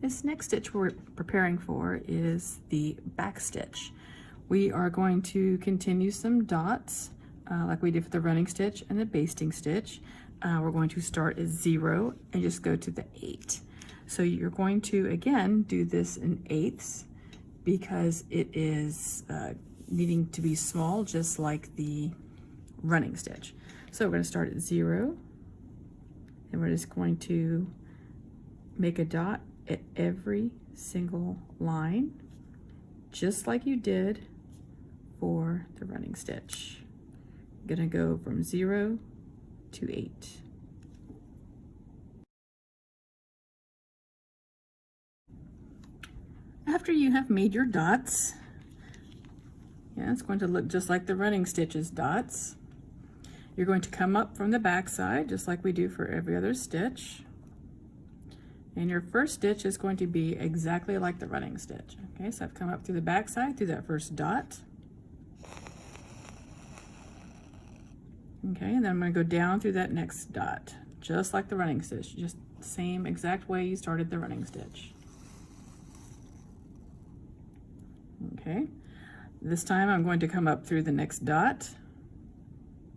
This next stitch we're preparing for is the back stitch. We are going to continue some dots like we did for the running stitch and the basting stitch. We're going to start at 0 and just go to the 8. So you're going to again do this in eighths because it is needing to be small, just like the running stitch. So we're going to start at 0 and we're just going to make a dot at every single line, just like you did for the running stitch. You're going to go from 0 to 8. After you have made your dots, it's going to look just like the running stitch's dots. You're going to come up from the back side, just like we do for every other stitch. And your first stitch is going to be exactly like the running stitch. Okay, so I've come up through the back side, through that first dot. Okay, and then I'm going to go down through that next dot, just like the running stitch, just the same exact way you started the running stitch. Okay, this time I'm going to come up through the next dot,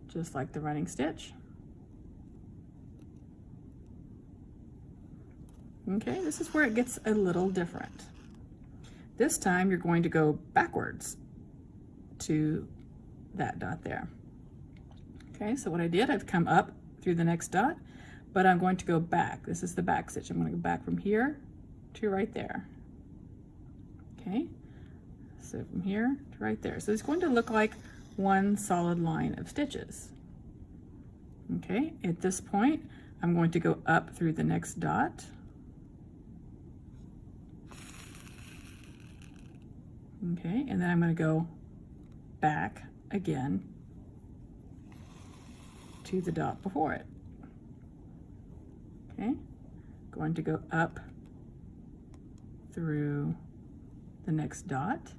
just like the running stitch. Okay, this is where it gets a little different. This time you're going to go backwards to that dot there. Okay, so what I did, I've come up through the next dot, but I'm going to go back. This is the back stitch. I'm going to go back from here to right there. Okay, so from here to right there. So it's going to look like one solid line of stitches. Okay, at this point, I'm going to go up through the next dot. Okay, and then I'm going to go back again to the dot before it. Okay, going to go up through the next dot.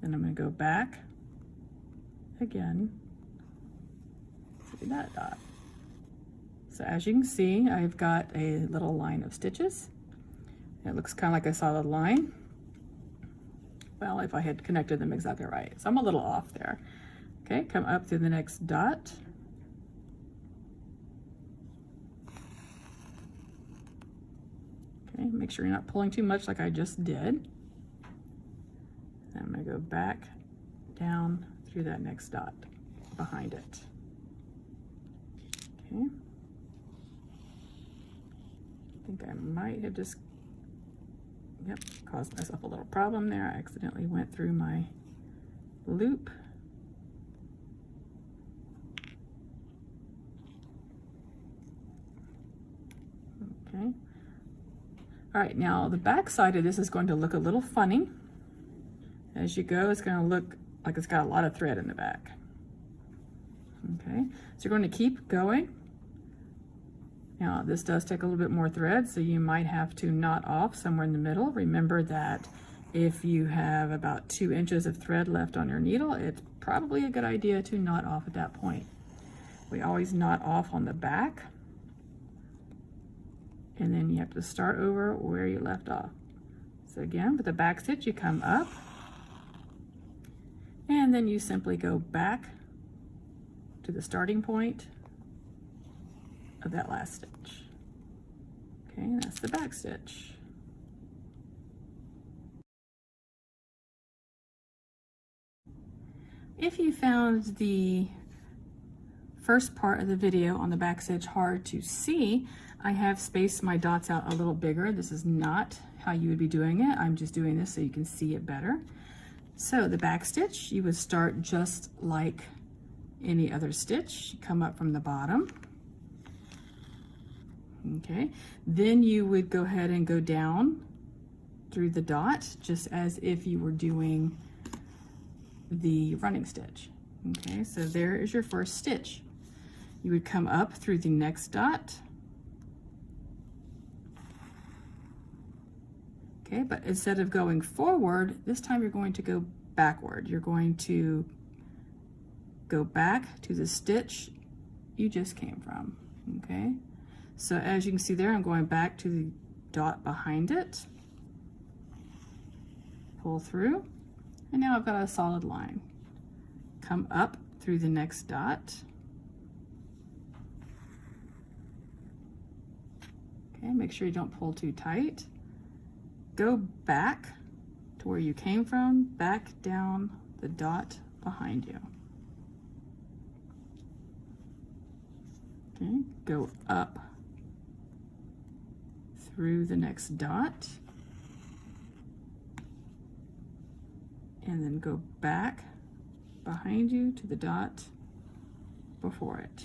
Then I'm going to go back again to that dot. So as you can see, I've got a little line of stitches. It looks kind of like a solid line. Well, if I had connected them exactly right. So I'm a little off there. Okay, come up through the next dot. Okay, make sure you're not pulling too much like I just did. I'm going to go back down through that next dot behind it. Okay. I think I might have just caused myself a little problem there. I accidentally went through my loop. Okay. All right, now the back side of this is going to look a little funny. As you go, it's going to look like it's got a lot of thread in the back. Okay, so you're going to keep going. Now this does take a little bit more thread, so you might have to knot off somewhere in the middle. Remember that if you have about 2 inches of thread left on your needle, it's probably a good idea to knot off at that point. We always knot off on the back, and then you have to start over where you left off. So again, with the back stitch, you come up, and then you simply go back to the starting point of that last stitch. Okay, and that's the back stitch. If you found the first part of the video on the back stitch hard to see, I have spaced my dots out a little bigger. This is not how you would be doing it. I'm just doing this so you can see it better. So the back stitch, you would start just like any other stitch. You come up from the bottom. Okay, then you would go ahead and go down through the dot, just as if you were doing the running stitch. Okay, so there is your first stitch. You would come up through the next dot. Okay, but instead of going forward, this time you're going to go backward. You're going to go back to the stitch you just came from. Okay, So as you can see there, I'm going back to the dot behind it, pull through, and now I've got a solid line. Come up through the next dot. Okay, make sure you don't pull too tight. Go back to where you came from, back down the dot behind you. Okay, go up through the next dot, and then go back behind you to the dot before it.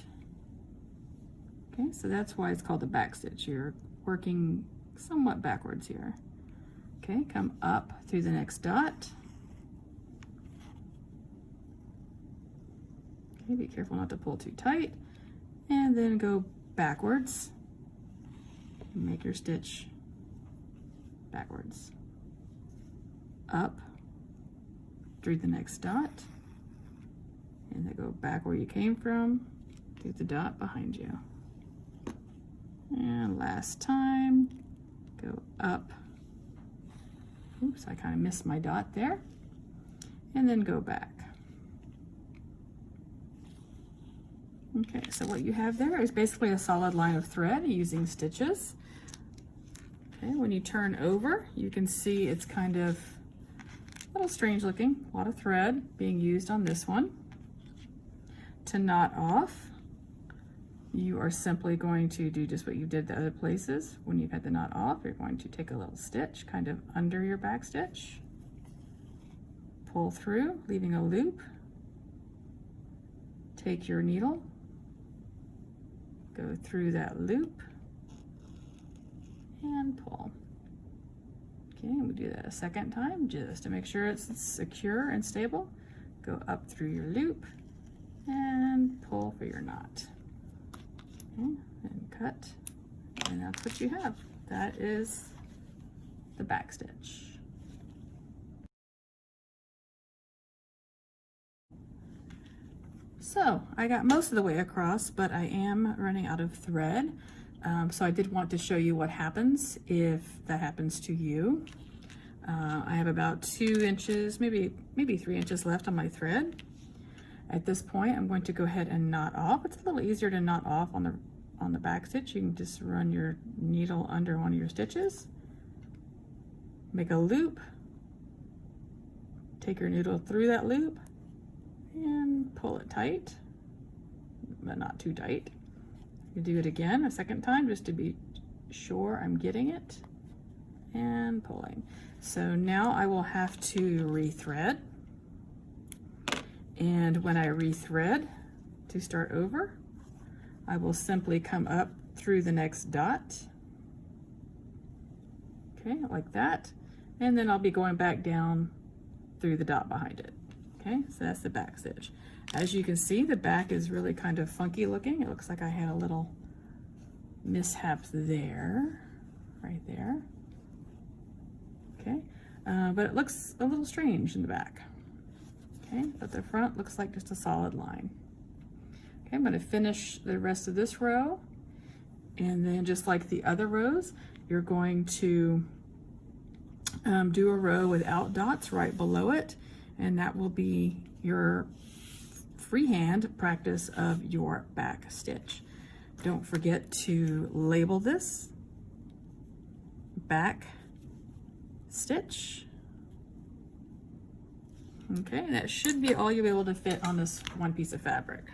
Okay, so that's why it's called the back stitch. You're working somewhat backwards here. Okay, come up through the next dot. Okay, be careful not to pull too tight. And then go backwards. Make your stitch backwards. Up through the next dot. And then go back where you came from, through the dot behind you. And last time, go up. Oops, I kind of missed my dot there. And then go back. Okay, so what you have there is basically a solid line of thread using stitches. Okay, when you turn over, you can see it's kind of a little strange looking, a lot of thread being used on this one. To knot off, you are simply going to do just what you did the other places. When you've had the knot off, you're going to take a little stitch kind of under your back stitch, pull through, leaving a loop, take your needle, go through that loop, and pull. Okay, and we do that a second time just to make sure it's secure and stable. Go up through your loop and pull for your knot. Okay, and cut, and that's what you have. That is the back stitch. So I got most of the way across, but I am running out of thread. So I did want to show you what happens if that happens to you. I have about 2 inches, maybe 3 inches left on my thread. At this point, I'm going to go ahead and knot off. It's a little easier to knot off on the back stitch. You can just run your needle under one of your stitches, make a loop, take your needle through that loop, and pull it tight, but not too tight. You do it again a second time just to be sure I'm getting it, and pulling. So now I will have to rethread, and when I rethread to start over, I will simply come up through the next dot, okay, like that, and then I'll be going back down through the dot behind it. Okay, so that's the back stitch. As you can see, the back is really kind of funky looking. It looks like I had a little mishap there, right there. Okay, but it looks a little strange in the back. Okay, but the front looks like just a solid line. Okay, I'm going to finish the rest of this row, and then just like the other rows, you're going to do a row without dots right below it, and that will be your freehand practice of your back stitch. Don't forget to label this back stitch. Okay, that should be all you'll be able to fit on this one piece of fabric.